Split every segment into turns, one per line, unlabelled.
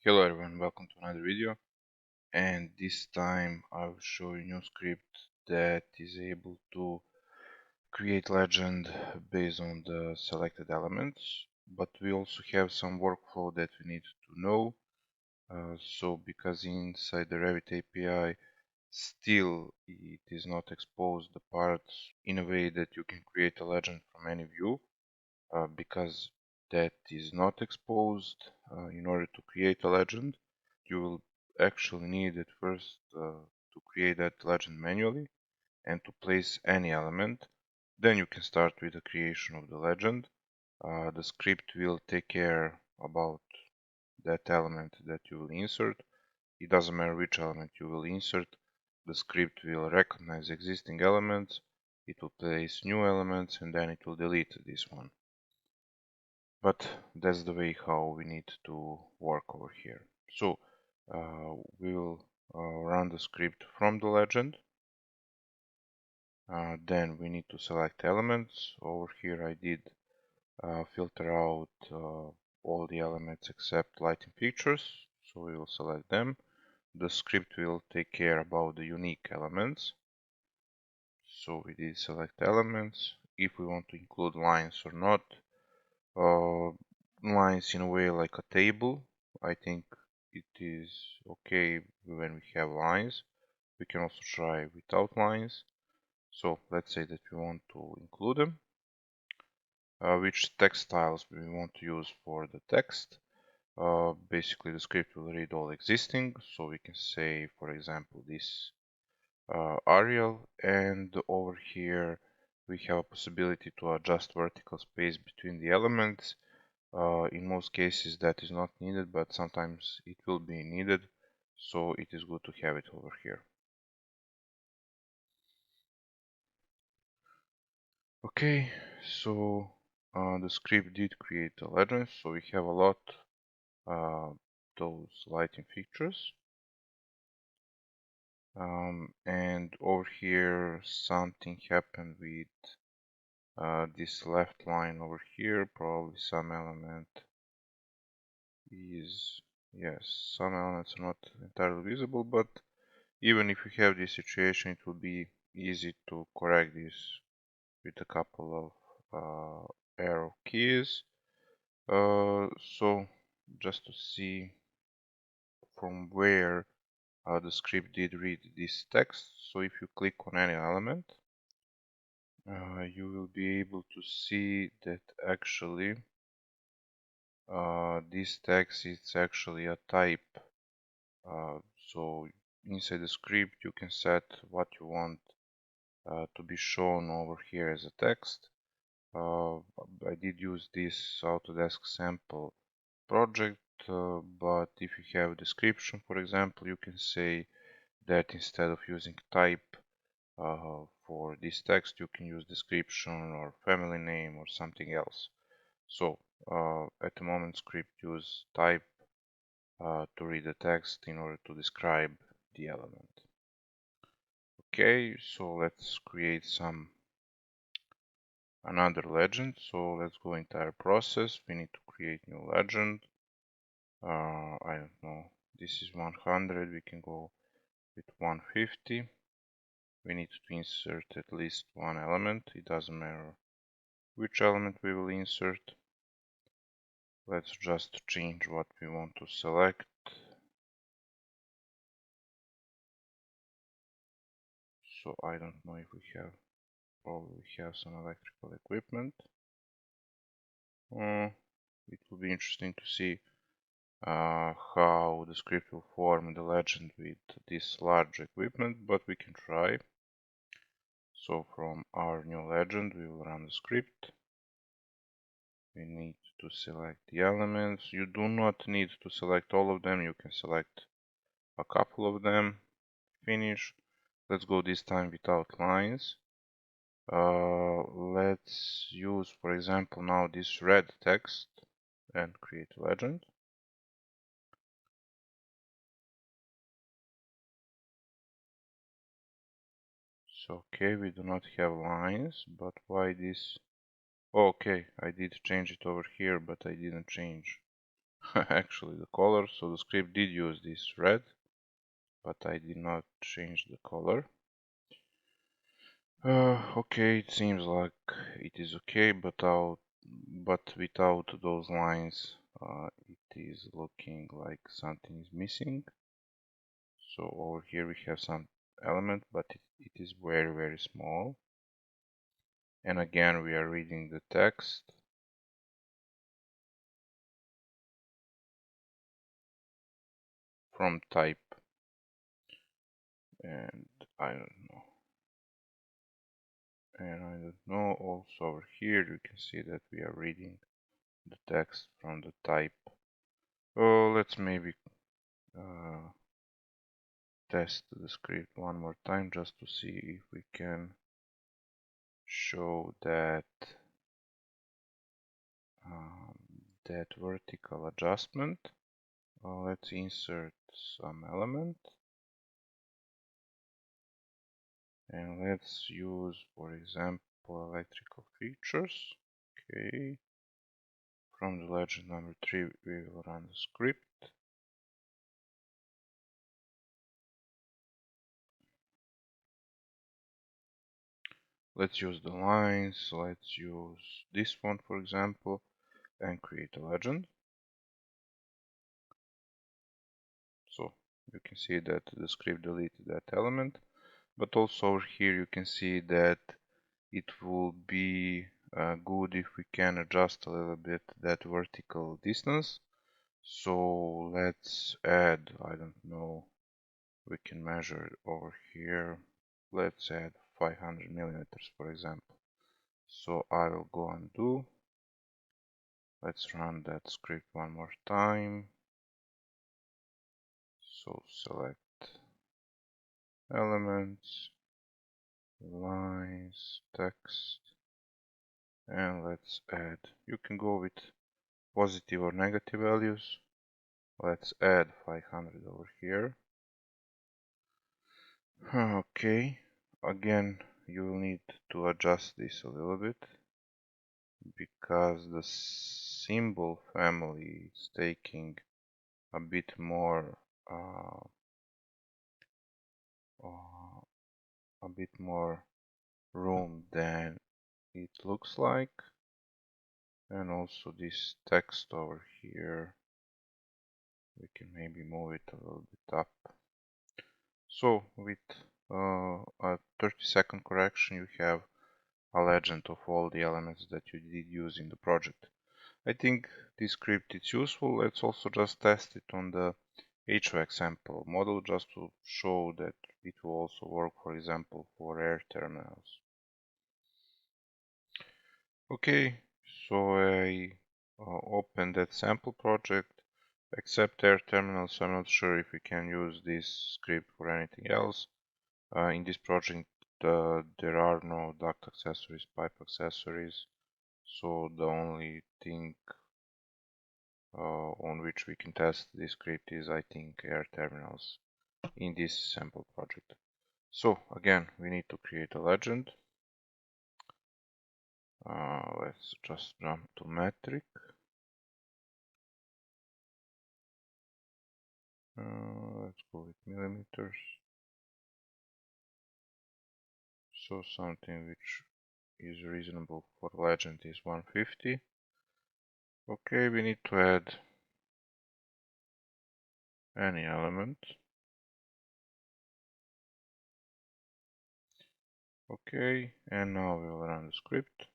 Hello everyone, welcome to another video, and this time I will show you a new script that is able to create legend based on the selected elements, but we also have some workflow that we need to know. So because inside the Revit API still it is not exposed the parts in a way that you can create a legend from any view, because that is not exposed. In order to create a legend, you will actually need at first to create that legend manually and to place any element. Then you can start with the creation of the legend. The script will take care about that element that you will insert. It doesn't matter which element you will insert. The script will recognize existing elements, it will place new elements, and then it will delete this one. But that's the way how we need to work over here. So we will run the script from the legend. Then we need to select elements. Over here I did filter out all the elements except lighting fixtures, so we will select them. The script will take care about the unique elements. So we did select elements. If we want to include lines or not, lines in a way like a table. I think it is okay when we have lines. We can also try without lines. So let's say that we want to include them. Which text styles we want to use for the text. Basically the script will read all existing, so we can say, for example, this Arial, and over here we have a possibility to adjust vertical space between the elements. In most cases that is not needed, but sometimes it will be needed, so it is good to have it over here. Okay, so the script did create a legend, so we have a lot those lighting fixtures. And over here something happened with this left line over here. Probably some element is, yes, some elements are not entirely visible, but even if you have this situation, it will be easy to correct this with a couple of arrow keys. So just to see from where the script did read this text. So if you click on any element, you will be able to see that actually this text is actually a type. So inside the script you can set what you want to be shown over here as a text. I did use this Autodesk sample project, but if you have a description, for example, you can say that instead of using type for this text, you can use description or family name or something else. So at the moment, script use type to read the text in order to describe the element. Okay, so let's create another legend. So let's go entire process. We need to create new legend. I don't know, this is 100, we can go with 150. We need to insert at least one element. It doesn't matter which element we will insert. Let's just change what we want to select. So I don't know if we have, probably we have some electrical equipment. It will be interesting to see how the script will form the legend with this large equipment, but we can try. So from our new legend we will run the script. We need to select the elements. You do not need to select all of them, you can select a couple of them. Finish. Let's go this time without lines. Let's use, for example, now this red text and create a legend. So okay, we do not have lines, but why this? Oh, okay, I did change it over here, but I didn't change actually the color. So the script did use this red, but I did not change the color. Okay, it seems like it is okay, but without those lines, it is looking like something is missing. So over here we have some element, but it is very, very small. And again, we are reading the text. From type, and I don't know. Also over here you can see that we are reading the text from the type. Oh, let's maybe test the script one more time just to see if we can show that that vertical adjustment. Let's insert some element and let's use, for example, electrical features. Okay, from the legend number 3 we will run the script. Let's use the lines, let's use this one for example, and create a legend. So you can see that the script deleted that element, but also over here you can see that it will be good if we can adjust a little bit that vertical distance. So let's add, I don't know, we can measure it over here. Let's add 500 millimeters for example. So I will go and do. Let's run that script one more time. So select elements, lines, text, and let's add. You can go with positive or negative values. Let's add 500 over here. Okay, again you will need to adjust this a little bit because the symbol family is taking a bit more room than it looks like. And also this text over here, we can maybe move it a little bit up. So with a 30-second correction you have a legend of all the elements that you did use in the project. I think this script is useful. Let's also just test it on the HVAC sample model just to show that it will also work, for example, for air terminals. Okay, so I open that sample project, except air terminals. I'm not sure if we can use this script for anything else. In this project there are no duct accessories, pipe accessories, so the only thing on which we can test this script is, I think, air terminals in this sample project. So again, we need to create a legend. Let's just jump to metric. Let's go with millimeters. So something which is reasonable for legend is 150. Okay, we need to add any element. Okay, and now we'll run the script.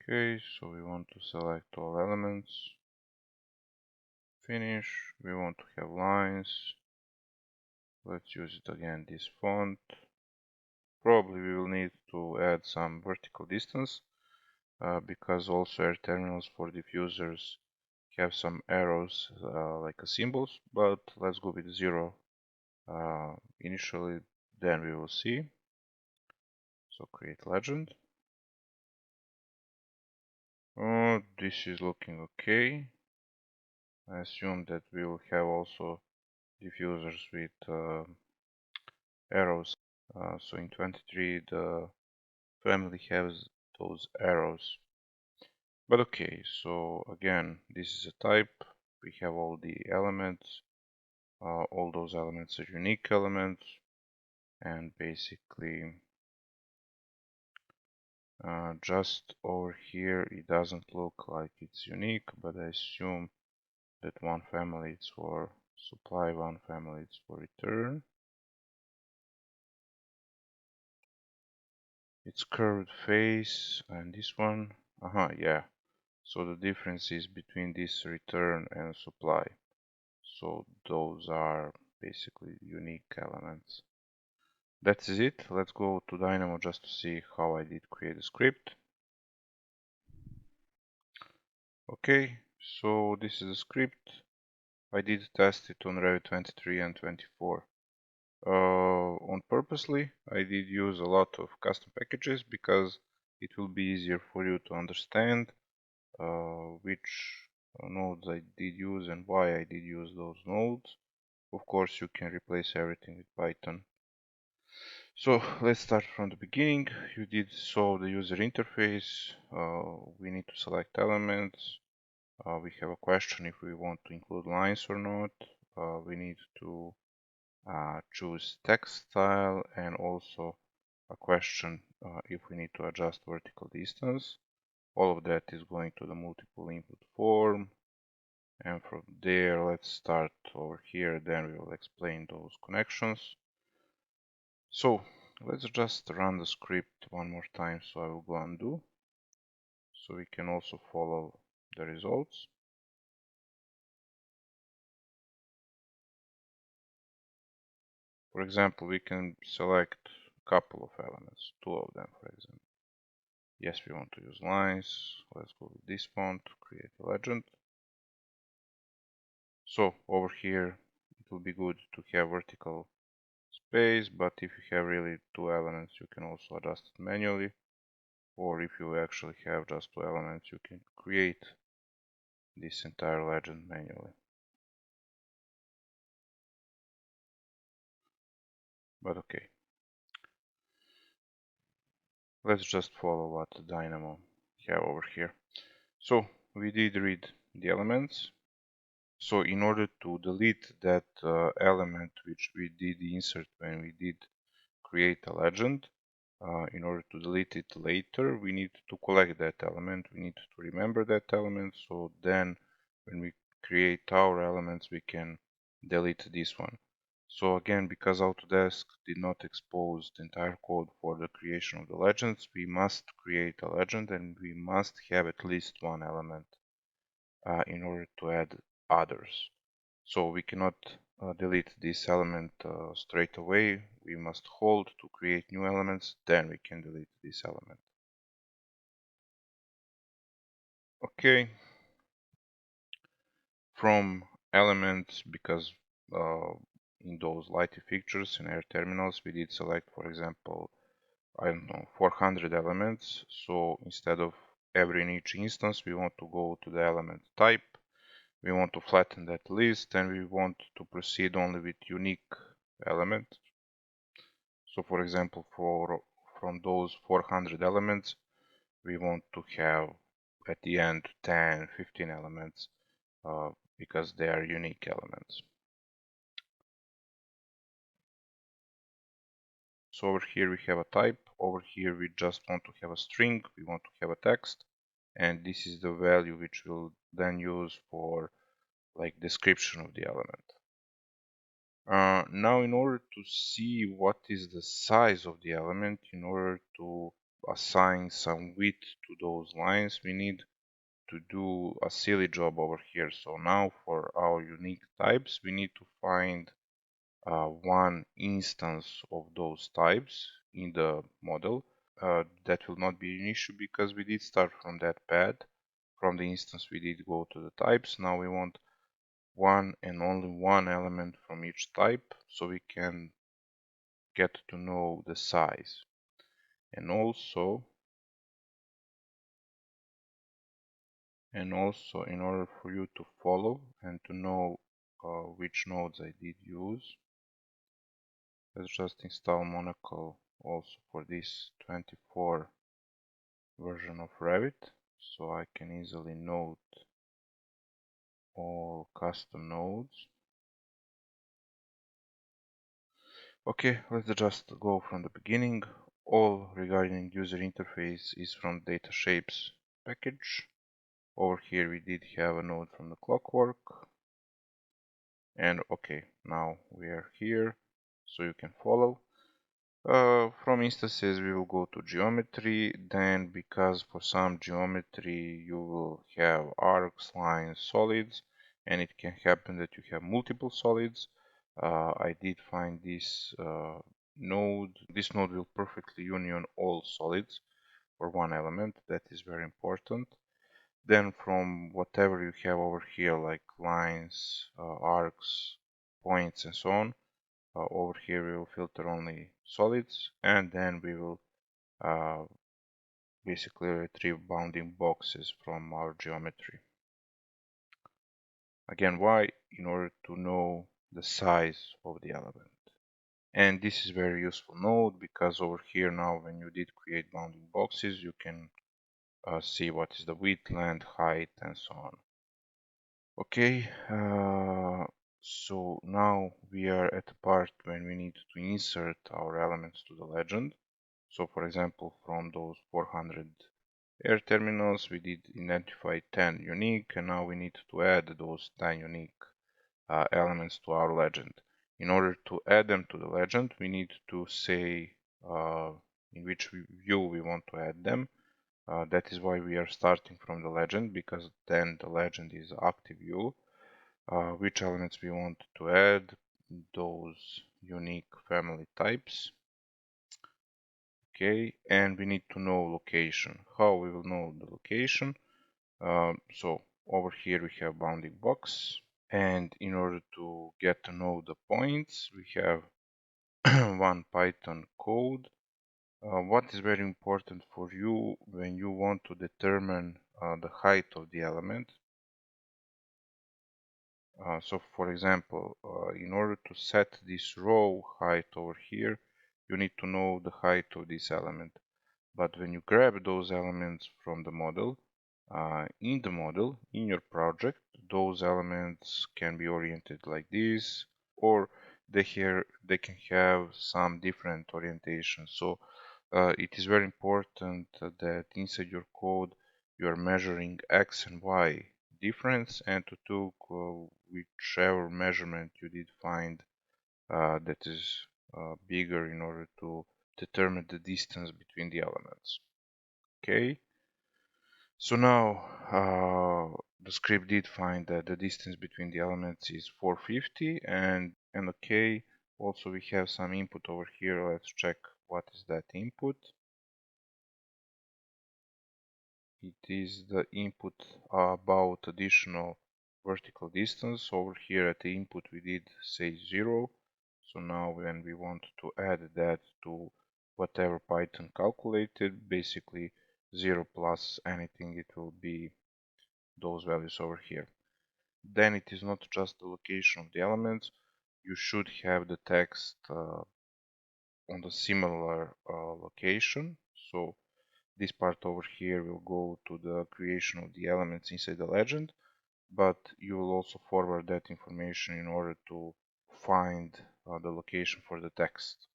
Okay, so we want to select all elements. Finish. We want to have lines. Let's use it again, this font. Probably we will need to add some vertical distance because also air terminals for diffusers have some arrows like symbols, but let's go with 0 initially, then we will see. So create legend. This is looking okay. I assume that we will have also diffusers with arrows. So in 23 the family has those arrows. But okay, so again, this is a type. We have all the elements. All those elements are unique elements, and basically just over here it doesn't look like it's unique, but I assume that one family is for supply, one family is for return. It's curved face, and this one, yeah. So the difference is between this return and supply. So those are basically unique elements. That's it. Let's go to Dynamo just to see how I did create a script. Okay, so this is a script. I did test it on Revit 23 and 24. On purposely, I did use a lot of custom packages because it will be easier for you to understand which nodes I did use and why I did use those nodes. Of course, you can replace everything with Python. So let's start from the beginning. You did saw the user interface. We need to select elements. We have a question if we want to include lines or not. We need to choose text style, and also a question if we need to adjust vertical distance. All of that is going to the multiple input form, and from there let's start over here, then we will explain those connections. So let's just run the script one more time, so I will go undo so we can also follow the results. For example, we can select a couple of elements, two of them for example. Yes, we want to use lines. Let's go with this font, create a legend. So over here, it will be good to have vertical space, but if you have really two elements, you can also adjust it manually. Or if you actually have just two elements, you can create this entire legend manually. But okay, let's just follow what Dynamo have over here. So we did read the elements. So in order to delete that element which we did insert when we did create a legend, in order to delete it later, we need to collect that element. We need to remember that element. So then when we create our elements, we can delete this one. So again, because Autodesk did not expose the entire code for the creation of the legends, we must create a legend and we must have at least one element in order to add others. So we cannot delete this element straight away. We must hold to create new elements, then we can delete this element. Okay, from elements, because in those lighting fixtures and air terminals, we did select, for example, I don't know, 400 elements. So instead of every in each instance, we want to go to the element type. We want to flatten that list, and we want to proceed only with unique elements. So for example, from those 400 elements, we want to have at the end 10, 15 elements because they are unique elements. So over here we have a type. Over here we just want to have a string. We want to have a text. And this is the value which we'll then use for like description of the element. Now in order to see what is the size of the element, in order to assign some width to those lines, we need to do a silly job over here. So now for our unique types, we need to find one instance of those types in the model. That will not be an issue because we did start from that path. From the instance we did go to the types. Now we want one and only one element from each type so we can get to know the size. And also in order for you to follow and to know which nodes I did use, let's just install Monaco also for this 24 version of Revit. so I can easily note all custom nodes. Okay, let's just go from the beginning. All regarding user interface is from data shapes package. Over here we did have a node from the Clockwork. And okay, now we are here, so you can follow. From instances we will go to geometry, then because for some geometry you will have arcs, lines, solids, and it can happen that you have multiple solids. I did find this node. This node will perfectly union all solids for one element. That is very important. Then from whatever you have over here, like lines, arcs, points, and so on, over here we will filter only solids, and then we will uh, basically retrieve bounding boxes from our geometry. Again, why? In order to know the size of the element. And this is very useful node because over here now when you did create bounding boxes you can see what is the width, length, height, and so on. Okay, so now we are at the part when we need to insert our elements to the legend. So for example, from those 400 air terminals, we did identify 10 unique, and now we need to add those 10 unique elements to our legend. In order to add them to the legend, we need to say in which view we want to add them. That is why we are starting from the legend, because then the legend is active view. Which elements we want to add, those unique family types. Okay, and we need to know location. How we will know the location? So over here we have bounding box, and in order to get to know the points, we have one Python code. What is very important for you when you want to determine the height of the element? So for example, in order to set this row height over here, you need to know the height of this element. But when you grab those elements from the model, in your project, those elements can be oriented like this, or they can have some different orientation. So it is very important that inside your code you are measuring x and y difference, and to take whichever measurement you did find that is bigger in order to determine the distance between the elements. Okay, so now the script did find that the distance between the elements is 450, and okay, also we have some input over here. Let's check what is that input. It is the input about additional vertical distance. Over here at the input we did say 0. So now when we want to add that to whatever Python calculated, basically 0 plus anything, it will be those values over here. Then it is not just the location of the elements. You should have the text on the similar location. So this part over here will go to the creation of the elements inside the legend, but you will also forward that information in order to find the location for the text.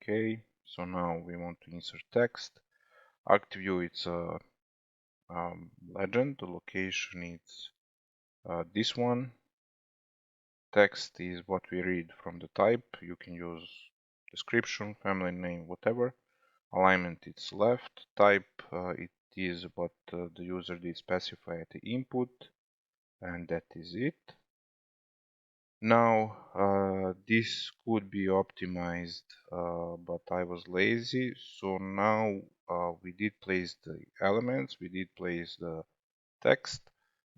Okay, so now we want to insert text. Active view, it's a legend. The location is this one. Text is what we read from the type. You can use description, family name, whatever. Alignment, it's left. Type, it is what the user did specify at the input, and that is it. Now this could be optimized, but I was lazy. So now we did place the elements, we did place the text,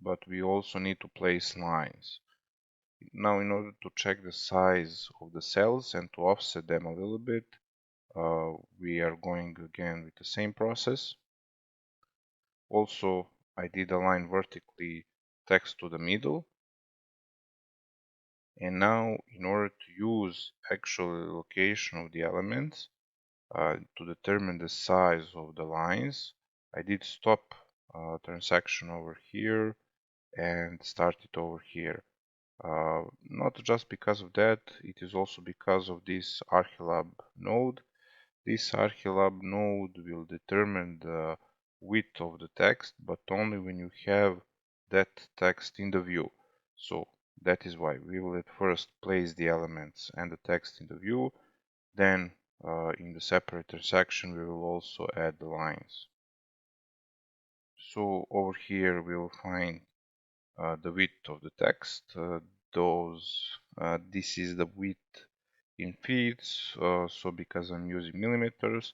but we also need to place lines. Now in order to check the size of the cells and to offset them a little bit, we are going again with the same process. Also, I did align vertically text to the middle. And now, in order to use actual location of the elements, To determine the size of the lines, I did stop transaction over here and start it over here. Not just because of that, it is also because of this archilab node. This archilab node will determine the width of the text, but only when you have that text in the view. So that is why we will at first place the elements and the text in the view, then in the separator section we will also add the lines. So over here we will find the width of the text. This is the width in feet. So because I'm using millimeters,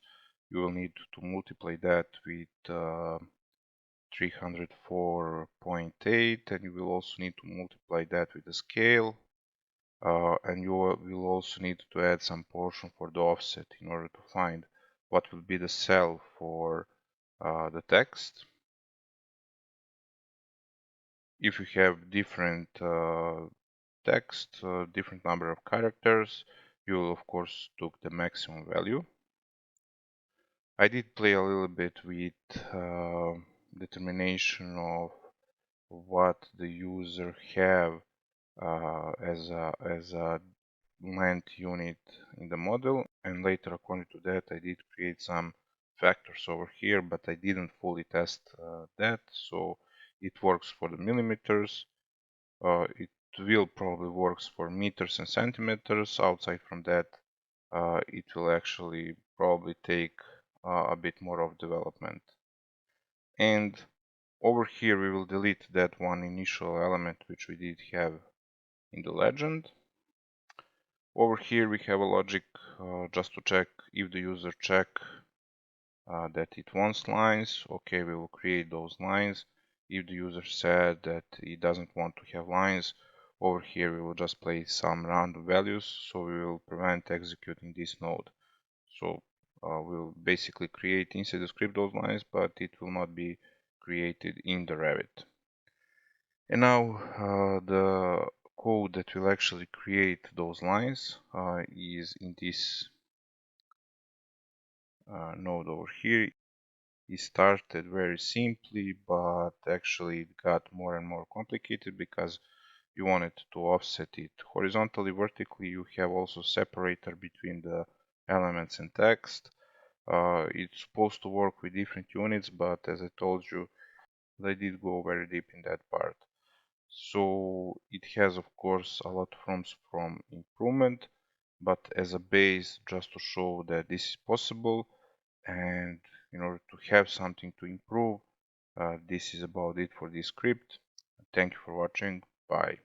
you will need to multiply that with 304.8, and you will also need to multiply that with the scale. And you will also need to add some portion for the offset in order to find what will be the cell for the text. If you have different text, different number of characters, you will of course took the maximum value. I did play a little bit with determination of what the user have as a length unit in the model, and later according to that I did create some factors over here, but I didn't fully test that. So it works for the millimeters. It will probably works for meters and centimeters. Outside from that, it will actually probably take a bit more of development. And over here we will delete that one initial element which we did have in the legend. Over here we have a logic just to check if the user check that it wants lines. Okay, we will create those lines. If the user said that he doesn't want to have lines, over here we will just place some random values, so we will prevent executing this node. So we'll basically create inside the script those lines, but it will not be created in the Revit. And now the code that will actually create those lines is in this node over here. It started very simply, but actually it got more and more complicated because you wanted to offset it horizontally, vertically. You have also separator between the elements and text. It's supposed to work with different units, but as I told you, they did go very deep in that part. So it has of course a lot of rooms from improvement, but as a base just to show that this is possible, and in order to have something to improve, this is about it for this script. Thank you for watching. Bye.